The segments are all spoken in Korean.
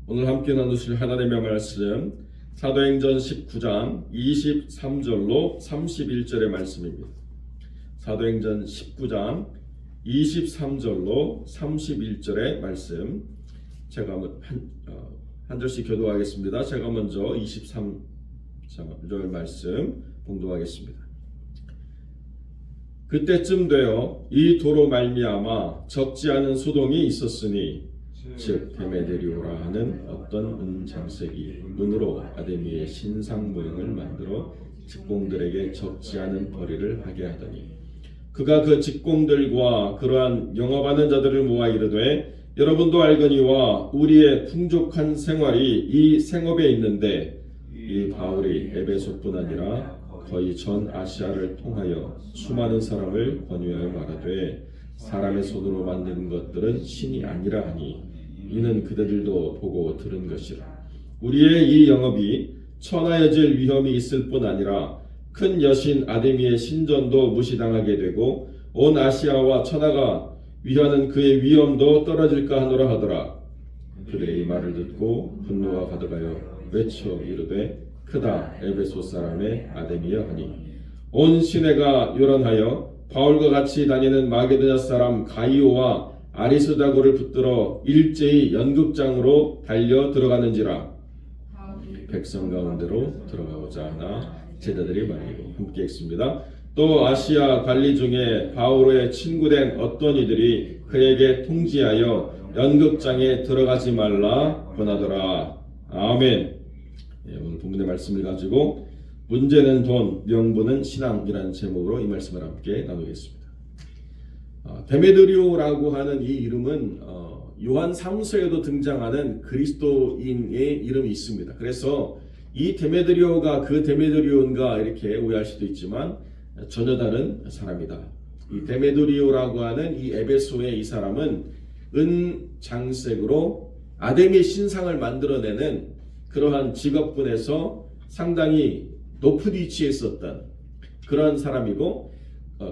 오늘 함께 나누실 하나님의 말씀 사도행전 19장 23절로 31절의 말씀입니다. 사도행전 19장 23절로 31절의 말씀 제가 한 절씩 교도하겠습니다. 제가 먼저 23절 말씀 봉독하겠습니다. 그때쯤 되어 이 도로 말미암아 적지 않은 소동이 있었으니 즉 데메드리오라 하는 어떤 은장색이 은으로 아데미의 신상 모형을 만들어 직공들에게 적지 않은 벌이를 하게 하더니 그가 그 직공들과 그러한 영업하는 자들을 모아 이르되 여러분도 알거니와 우리의 풍족한 생활이 이 생업에 있는데 이 바울이 에베소뿐 아니라 거의 전 아시아를 통하여 수많은 사람을 권유하여 말하되 사람의 손으로 만든 것들은 신이 아니라 하니 이는 그대들도 보고 들은 것이라. 우리의 이 영업이 천하여질 위험이 있을 뿐 아니라 큰 여신 아데미의 신전도 무시당하게 되고 온 아시아와 천하가 위하는 그의 위엄도 떨어질까 하노라 하더라. 그들의 이 말을 듣고 분노가 가득하여 외쳐 이르되 크다 에베소 사람의 아데미여 하니 온 시내가 요란하여 바울과 같이 다니는 마게도냐 사람 가이오와 아리스다고를 붙들어 일제히 연극장으로 달려 들어가는지라. 백성 가운데로 들어가고자 하나 제자들이 말이고 함께 읽습니다. 또 아시아 관리 중에 바울의 친구된 어떤 이들이 그에게 통지하여 연극장에 들어가지 말라 권하더라. 아멘. 오늘 본문의 말씀을 가지고 문제는 돈, 명분은 신앙이라는 제목으로 이 말씀을 함께 나누겠습니다. 데메드리오라고 하는 이 이름은 요한 3서에도 등장하는 그리스도인의 이름이 있습니다. 그래서 이 데메드리오가 그 데메드리오인가 이렇게 오해할 수도 있지만 전혀 다른 사람이다. 이 데메드리오라고 하는 이 에베소의 이 사람은 은장색으로 아데미의 신상을 만들어내는 그러한 직업군에서 상당히 높은 위치에 있었던 그런 사람이고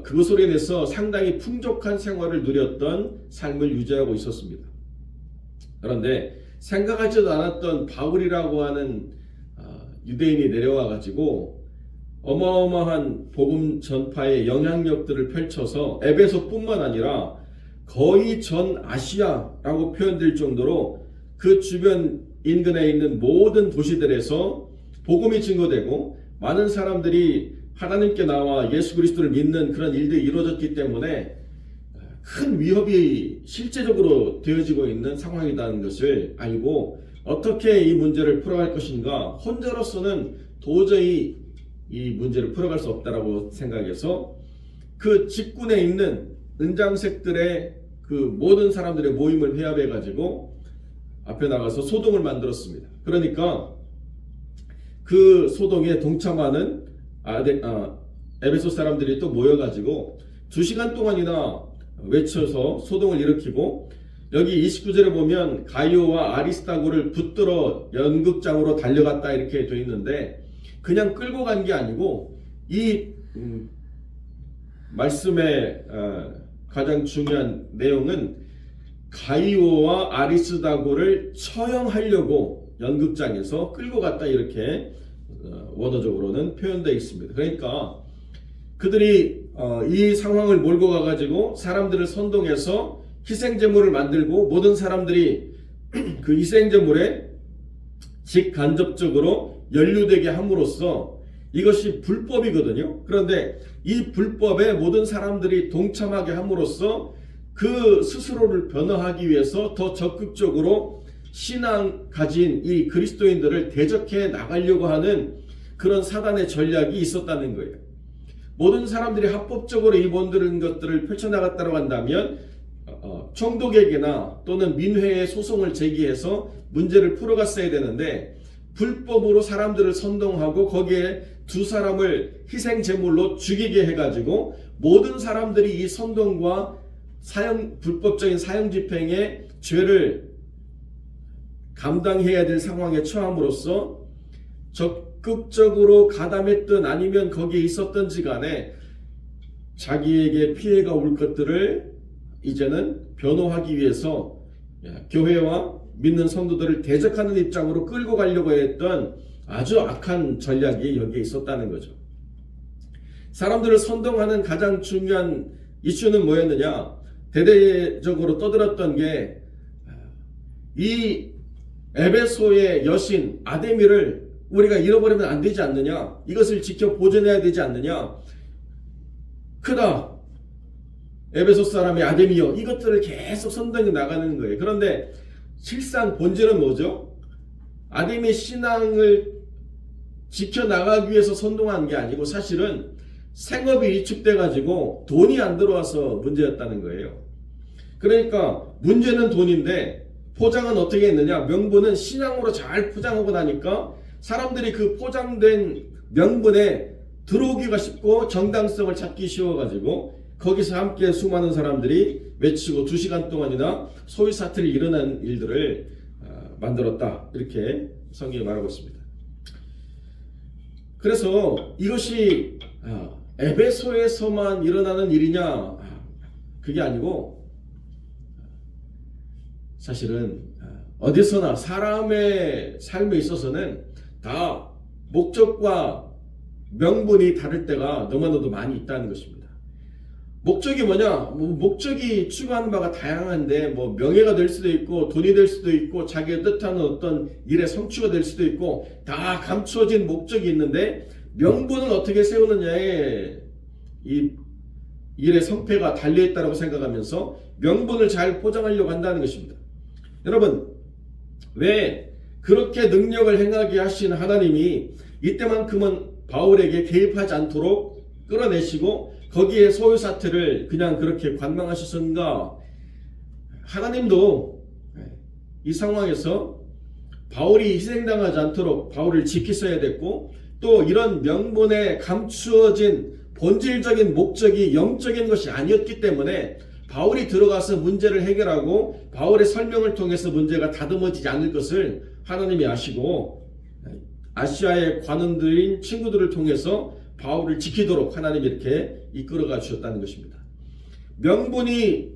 그것으로 인해서 상당히 풍족한 생활을 누렸던 삶을 유지하고 있었습니다. 그런데 생각하지도 않았던 바울이라고 하는 유대인이 내려와 가지고 어마어마한 복음 전파의 영향력들을 펼쳐서 에베소뿐만 아니라 거의 전 아시아라고 표현될 정도로 그 주변 인근에 있는 모든 도시들에서 복음이 증거되고 많은 사람들이 하나님께 나와 예수 그리스도를 믿는 그런 일들이 이루어졌기 때문에 큰 위협이 실제적으로 되어지고 있는 상황이라는 것을 알고 어떻게 이 문제를 풀어갈 것인가, 혼자로서는 도저히 이 문제를 풀어갈 수 없다라고 생각해서 그 직군에 있는 은장색들의 그 모든 사람들의 모임을 회합해 가지고 앞에 나가서 소동을 만들었습니다. 그러니까 그 소동에 동참하는 에베소 사람들이 또 모여가지고 2시간 동안이나 외쳐서 소동을 일으키고 여기 29절에 보면 가이오와 아리스다고를 붙들어 연극장으로 달려갔다 이렇게 되어 있는데 그냥 끌고 간 게 아니고 이 말씀의 가장 중요한 내용은 가이오와 아리스다고를 처형하려고 연극장에서 끌고 갔다 이렇게 원어적으로는 표현되어 있습니다. 그러니까 그들이 이 상황을 몰고 가가지고 사람들을 선동해서 희생제물을 만들고 모든 사람들이 그 희생제물에 직간접적으로 연루되게 함으로써 이것이 불법이거든요. 그런데 이 불법에 모든 사람들이 동참하게 함으로써 그 스스로를 변화하기 위해서 더 적극적으로 신앙 가진 이 그리스도인들을 대적해 나가려고 하는 그런 사단의 전략이 있었다는 거예요. 모든 사람들이 합법적으로 이 모든 것들을 펼쳐나갔다고 한다면 총독에게나 또는 민회에 소송을 제기해서 문제를 풀어갔어야 되는데 불법으로 사람들을 선동하고 거기에 두 사람을 희생제물로 죽이게 해가지고 모든 사람들이 이 선동과 불법적인 사형집행의 죄를 감당해야 될 상황에 처함으로써 적극적으로 가담했든 아니면 거기에 있었든지 간에 자기에게 피해가 올 것들을 이제는 변호하기 위해서 교회와 믿는 성도들을 대적하는 입장으로 끌고 가려고 했던 아주 악한 전략이 여기에 있었다는 거죠. 사람들을 선동하는 가장 중요한 이슈는 뭐였느냐? 대대적으로 떠들었던 게 이 에베소의 여신 아데미를 우리가 잃어버리면 안 되지 않느냐? 이것을 지켜 보존해야 되지 않느냐? 크다. 에베소 사람의 아데미여. 이것들을 계속 선동해 나가는 거예요. 그런데 실상 본질은 뭐죠? 아데미 신앙을 지켜나가기 위해서 선동한 게 아니고 사실은 생업이 위축돼 가지고 돈이 안 들어와서 문제였다는 거예요. 그러니까 문제는 돈인데 포장은 어떻게 했느냐? 명분은 신앙으로 잘 포장하고 나니까 사람들이 그 포장된 명분에 들어오기가 쉽고 정당성을 찾기 쉬워가지고 거기서 함께 수많은 사람들이 외치고 2시간 동안이나 소위 사태를 일어난 일들을 만들었다. 이렇게 성경이 말하고 있습니다. 그래서 이것이 에베소에서만 일어나는 일이냐? 그게 아니고 사실은 어디서나 사람의 삶에 있어서는 다 목적과 명분이 다를 때가 너무나도 많이 있다는 것입니다. 목적이 뭐냐? 목적이 추구하는 바가 다양한데 명예가 될 수도 있고 돈이 될 수도 있고 자기의 뜻하는 어떤 일의 성취가 될 수도 있고 다 감추어진 목적이 있는데 명분을 어떻게 세우느냐에 이 일의 성패가 달려있다고 생각하면서 명분을 잘 포장하려고 한다는 것입니다. 여러분, 왜 그렇게 능력을 행하게 하신 하나님이 이때만큼은 바울에게 개입하지 않도록 끌어내시고 거기에 소유 사태를 그냥 그렇게 관망하셨는가? 하나님도 이 상황에서 바울이 희생당하지 않도록 바울을 지키셔야 됐고 또 이런 명분에 감추어진 본질적인 목적이 영적인 것이 아니었기 때문에 바울이 들어가서 문제를 해결하고 바울의 설명을 통해서 문제가 다듬어지지 않을 것을 하나님이 아시고 아시아의 관원들인 친구들을 통해서 바울을 지키도록 하나님이 이렇게 이끌어가 주셨다는 것입니다. 명분이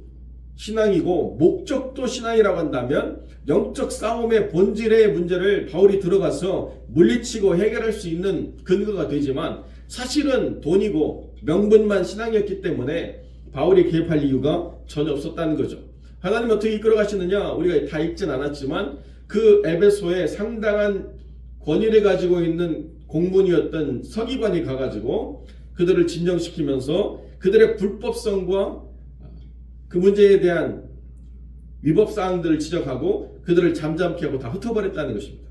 신앙이고 목적도 신앙이라고 한다면 영적 싸움의 본질의 문제를 바울이 들어가서 물리치고 해결할 수 있는 근거가 되지만 사실은 돈이고 명분만 신앙이었기 때문에 바울이 개입할 이유가 전혀 없었다는 거죠. 하나님 어떻게 이끌어 가시느냐? 우리가 다 읽진 않았지만 그 에베소에 상당한 권위를 가지고 있는 공문이었던 서기관이 가가지고 그들을 진정시키면서 그들의 불법성과 그 문제에 대한 위법사항들을 지적하고 그들을 잠잠케 하고 다 흩어버렸다는 것입니다.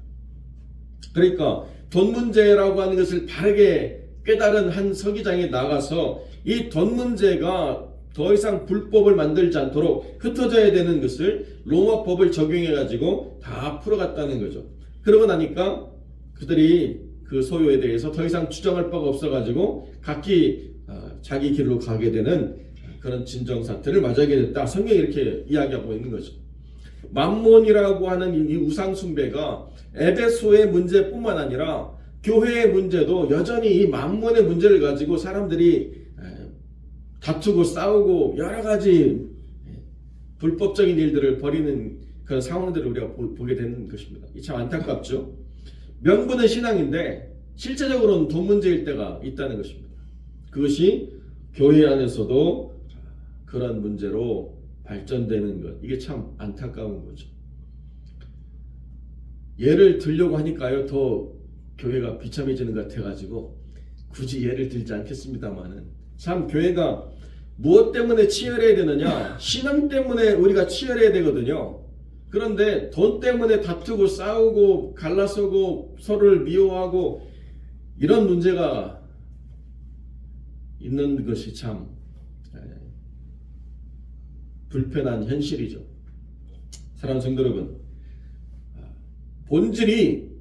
그러니까 돈 문제라고 하는 것을 바르게 깨달은 한 서기장이 나가서 이 돈 문제가 더 이상 불법을 만들지 않도록 흩어져야 되는 것을 로마 법을 적용해가지고 다 풀어갔다는 거죠. 그러고 나니까 그들이 그 소유에 대해서 더 이상 주장할 바가 없어가지고 각기 자기 길로 가게 되는 그런 진정사태를 맞이하게 됐다. 성경이 이렇게 이야기하고 있는 거죠. 맘몬이라고 하는 이 우상숭배가 에베소의 문제뿐만 아니라 교회의 문제도 여전히 이 맘몬의 문제를 가지고 사람들이 다투고 싸우고 여러 가지 불법적인 일들을 벌이는 그런 상황들을 우리가 보게 되는 것입니다. 이 참 안타깝죠. 명분은 신앙인데 실제적으로는 돈 문제일 때가 있다는 것입니다. 그것이 교회 안에서도 그런 문제로 발전되는 것, 이게 참 안타까운 거죠. 예를 들려고 하니까요 더 교회가 비참해지는 것 같아가지고 굳이 예를 들지 않겠습니다만은 참 교회가 무엇 때문에 치열해야 되느냐? 신앙 때문에 우리가 치열해야 되거든요. 그런데 돈 때문에 다투고 싸우고 갈라서고 서로를 미워하고 이런 문제가 있는 것이 참 불편한 현실이죠. 사랑하는 성도 여러분, 본질이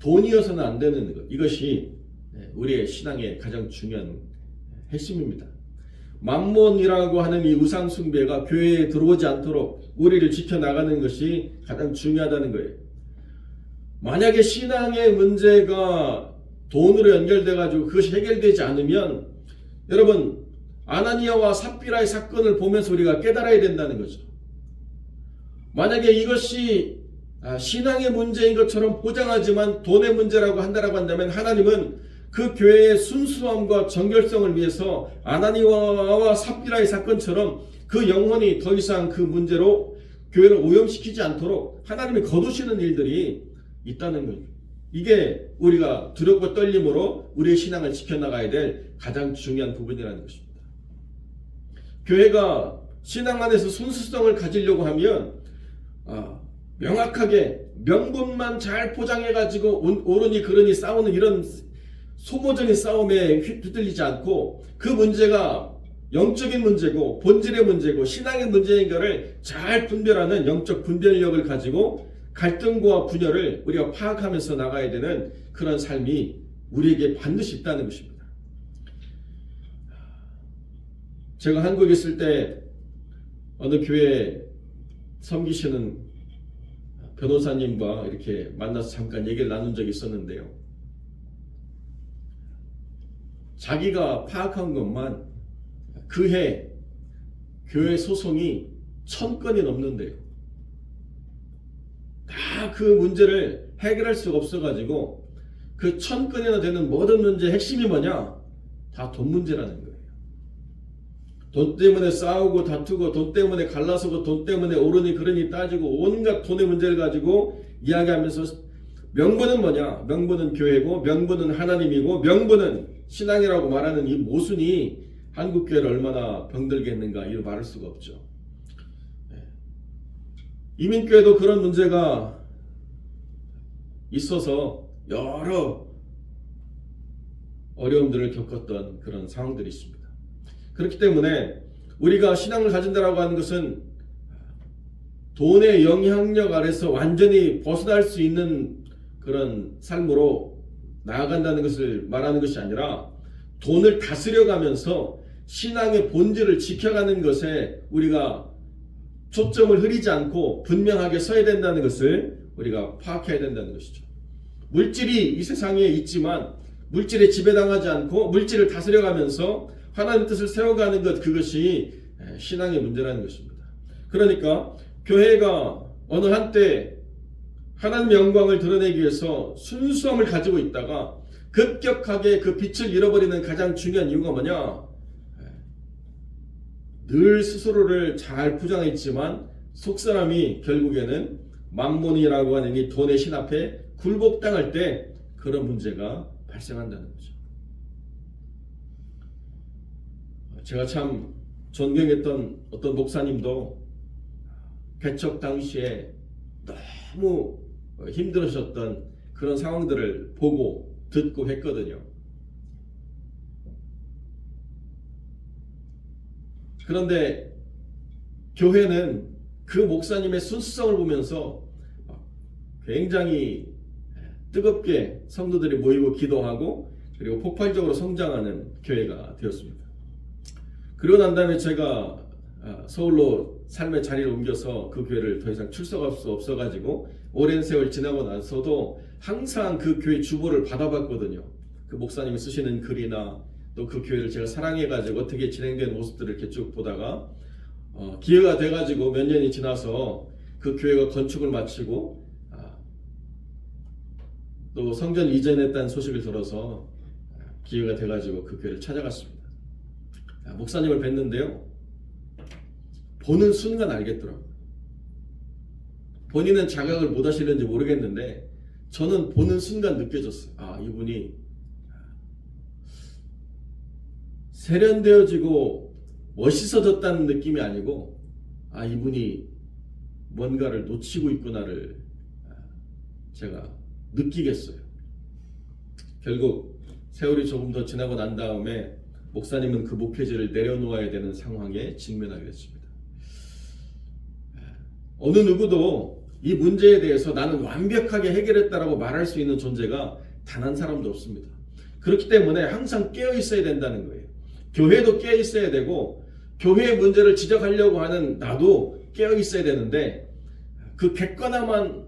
돈이어서는 안 되는 것, 이것이 우리의 신앙의 가장 중요한 핵심입니다. 맘몬이라고 하는 이 우상 숭배가 교회에 들어오지 않도록 우리를 지켜나가는 것이 가장 중요하다는 거예요. 만약에 신앙의 문제가 돈으로 연결돼 가지고 그것이 해결되지 않으면 여러분 아나니아와 삽비라의 사건을 보면서 우리가 깨달아야 된다는 거죠. 만약에 이것이 신앙의 문제인 것처럼 포장하지만 돈의 문제라고 한다면 하나님은 그 교회의 순수함과 정결성을 위해서 아나니아와 삽비라의 사건처럼 그 영혼이 더 이상 그 문제로 교회를 오염시키지 않도록 하나님이 거두시는 일들이 있다는 거죠. 이게 우리가 두렵고 떨림으로 우리의 신앙을 지켜나가야 될 가장 중요한 부분이라는 것입니다. 교회가 신앙 안에서 순수성을 가지려고 하면 명확하게 명분만 잘 포장해가지고 오르니 그러니 싸우는 이런 소모적인 싸움에 휘둘리지 않고 그 문제가 영적인 문제고 본질의 문제고 신앙의 문제인 것을 잘 분별하는 영적 분별력을 가지고 갈등과 분열을 우리가 파악하면서 나가야 되는 그런 삶이 우리에게 반드시 있다는 것입니다. 제가 한국에 있을 때 어느 교회에 섬기시는 변호사님과 이렇게 만나서 잠깐 얘기를 나눈 적이 있었는데요. 자기가 파악한 것만 그해 교회 소송이 1000건이 넘는데요. 다 그 문제를 해결할 수가 없어가지고 그 1000건이나 되는 모든 문제의 핵심이 뭐냐? 다 돈 문제라는 거예요. 돈 때문에 싸우고 다투고 돈 때문에 갈라서고 돈 때문에 오르니 그러니 따지고 온갖 돈의 문제를 가지고 이야기하면서 명분은 뭐냐? 명분은 교회고 명분은 하나님이고 명분은 신앙이라고 말하는 이 모순이 한국교회를 얼마나 병들게 했는가 이를 말할 수가 없죠. 이민교회도 그런 문제가 있어서 여러 어려움들을 겪었던 그런 상황들이 있습니다. 그렇기 때문에 우리가 신앙을 가진다라고 하는 것은 돈의 영향력 아래서 완전히 벗어날 수 있는 그런 삶으로 나아간다는 것을 말하는 것이 아니라 돈을 다스려가면서 신앙의 본질을 지켜가는 것에 우리가 초점을 흐리지 않고 분명하게 서야 된다는 것을 우리가 파악해야 된다는 것이죠. 물질이 이 세상에 있지만 물질에 지배당하지 않고 물질을 다스려가면서 하나님의 뜻을 세워가는 것, 그것이 신앙의 문제라는 것입니다. 그러니까 교회가 어느 한때 하나님의 영광을 드러내기 위해서 순수함을 가지고 있다가 급격하게 그 빛을 잃어버리는 가장 중요한 이유가 뭐냐? 늘 스스로를 잘 포장했지만 속사람이 결국에는 만몬이라고 하는 이 돈의 신 앞에 굴복당할 때 그런 문제가 발생한다는 거죠. 제가 참 존경했던 어떤 목사님도 개척 당시에 너무 힘들으셨던 그런 상황들을 보고 듣고 했거든요. 그런데 교회는 그 목사님의 순수성을 보면서 굉장히 뜨겁게 성도들이 모이고 기도하고 그리고 폭발적으로 성장하는 교회가 되었습니다. 그리고 난 다음에 제가 서울로 삶의 자리를 옮겨서 그 교회를 더 이상 출석할 수 없어가지고 오랜 세월 지나고 나서도 항상 그 교회 주보를 받아봤거든요. 그 목사님이 쓰시는 글이나 또 그 교회를 제가 사랑해가지고 어떻게 진행된 모습들을 이렇게 쭉 보다가 기회가 돼가지고 몇 년이 지나서 그 교회가 건축을 마치고 또 성전 이전했다는 소식을 들어서 기회가 돼가지고 그 교회를 찾아갔습니다. 목사님을 뵀는데요. 보는 순간 알겠더라고요. 본인은 자각을 못 하시는지 모르겠는데 저는 보는 순간 느껴졌어요. 이분이 세련되어지고 멋있어졌다는 느낌이 아니고 이분이 뭔가를 놓치고 있구나를 제가 느끼겠어요. 결국 세월이 조금 더 지나고 난 다음에 목사님은 그 목회지를 내려놓아야 되는 상황에 직면하게 됐습니다. 어느 누구도 이 문제에 대해서 나는 완벽하게 해결했다라고 말할 수 있는 존재가 단 한 사람도 없습니다. 그렇기 때문에 항상 깨어 있어야 된다는 거예요. 교회도 깨어 있어야 되고 교회의 문제를 지적하려고 하는 나도 깨어 있어야 되는데 그 객관화만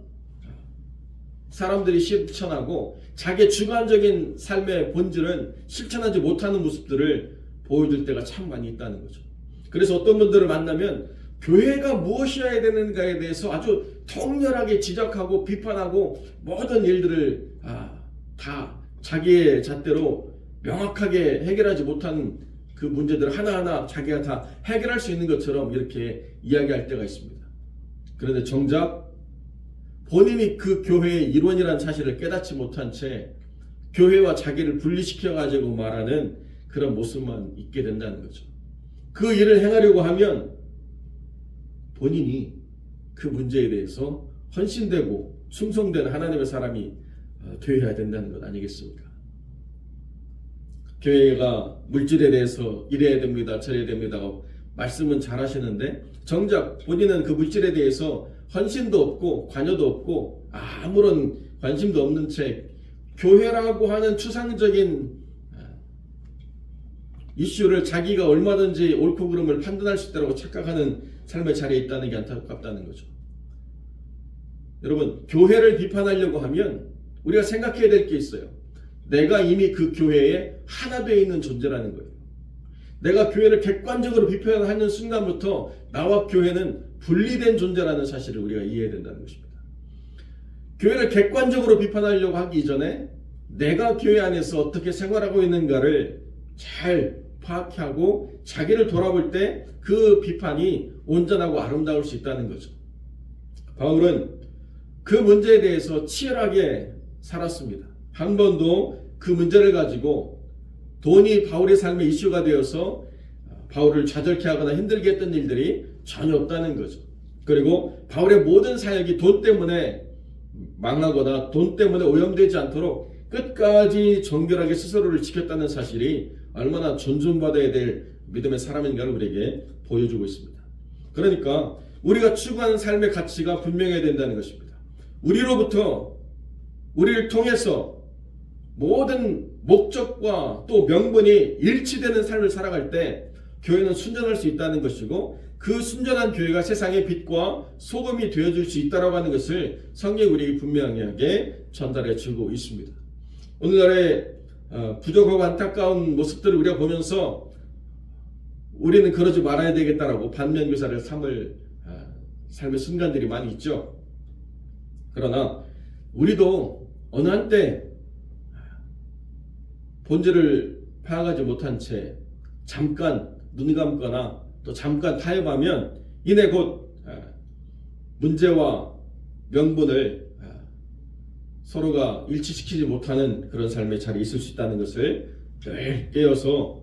사람들이 실천하고 자기의 주관적인 삶의 본질은 실천하지 못하는 모습들을 보여줄 때가 참 많이 있다는 거죠. 그래서 어떤 분들을 만나면 교회가 무엇이어야 되는가에 대해서 아주 통렬하게 지적하고 비판하고 모든 일들을 다 자기의 잣대로 명확하게 해결하지 못한 그 문제들을 하나하나 자기가 다 해결할 수 있는 것처럼 이렇게 이야기할 때가 있습니다. 그런데 정작 본인이 그 교회의 일원이라는 사실을 깨닫지 못한 채 교회와 자기를 분리시켜 가지고 말하는 그런 모습만 있게 된다는 거죠. 그 일을 행하려고 하면 본인이 그 문제에 대해서 헌신되고 충성된 하나님의 사람이 되어야 된다는 것 아니겠습니까? 교회가 물질에 대해서 이래야 됩니다, 저래야 됩니다 말씀은 잘 하시는데 정작 본인은 그 물질에 대해서 헌신도 없고 관여도 없고 아무런 관심도 없는 채 교회라고 하는 추상적인 이슈를 자기가 얼마든지 옳고 그름을 판단할 수 있다고 착각하는 삶의 자리에 있다는 게 안타깝다는 거죠. 여러분, 교회를 비판하려고 하면 우리가 생각해야 될 게 있어요. 내가 이미 그 교회에 하나 되어 있는 존재라는 거예요. 내가 교회를 객관적으로 비판하는 순간부터 나와 교회는 분리된 존재라는 사실을 우리가 이해해야 된다는 것입니다. 교회를 객관적으로 비판하려고 하기 이전에 내가 교회 안에서 어떻게 생활하고 있는가를 잘 파악하고 자기를 돌아볼 때 그 비판이 온전하고 아름다울 수 있다는 거죠. 바울은 그 문제에 대해서 치열하게 살았습니다. 한 번도 그 문제를 가지고 돈이 바울의 삶의 이슈가 되어서 바울을 좌절케 하거나 힘들게 했던 일들이 전혀 없다는 거죠. 그리고 바울의 모든 사역이 돈 때문에 망하거나 돈 때문에 오염되지 않도록 끝까지 정결하게 스스로를 지켰다는 사실이 얼마나 존중받아야 될 믿음의 사람인가를 우리에게 보여주고 있습니다. 그러니까 우리가 추구하는 삶의 가치가 분명해야 된다는 것입니다. 우리를 통해서 모든 목적과 또 명분이 일치되는 삶을 살아갈 때 교회는 순전할 수 있다는 것이고 그 순전한 교회가 세상의 빛과 소금이 되어줄 수 있다고 하는 것을 성경이 우리에게 분명하게 전달해 주고 있습니다. 오늘날의 부족하고 안타까운 모습들을 우리가 보면서 우리는 그러지 말아야 되겠다라고 반면교사를 삼을 삶의 순간들이 많이 있죠. 그러나 우리도 어느 한때 본질을 파악하지 못한 채 잠깐 눈 감거나 또 잠깐 타협하면 이내 곧 문제와 명분을 서로가 일치시키지 못하는 그런 삶의 자리에 있을 수 있다는 것을 늘 깨어서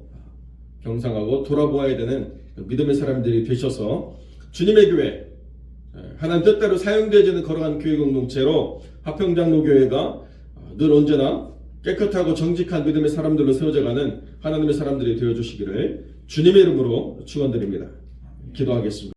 경상하고 돌아보아야 되는 믿음의 사람들이 되셔서 주님의 교회, 하나님 뜻대로 사용되어지는 거룩한 교회 공동체로 화평장로교회가 늘 언제나 깨끗하고 정직한 믿음의 사람들로 세워져가는 하나님의 사람들이 되어주시기를 주님의 이름으로 축원드립니다. 기도하겠습니다.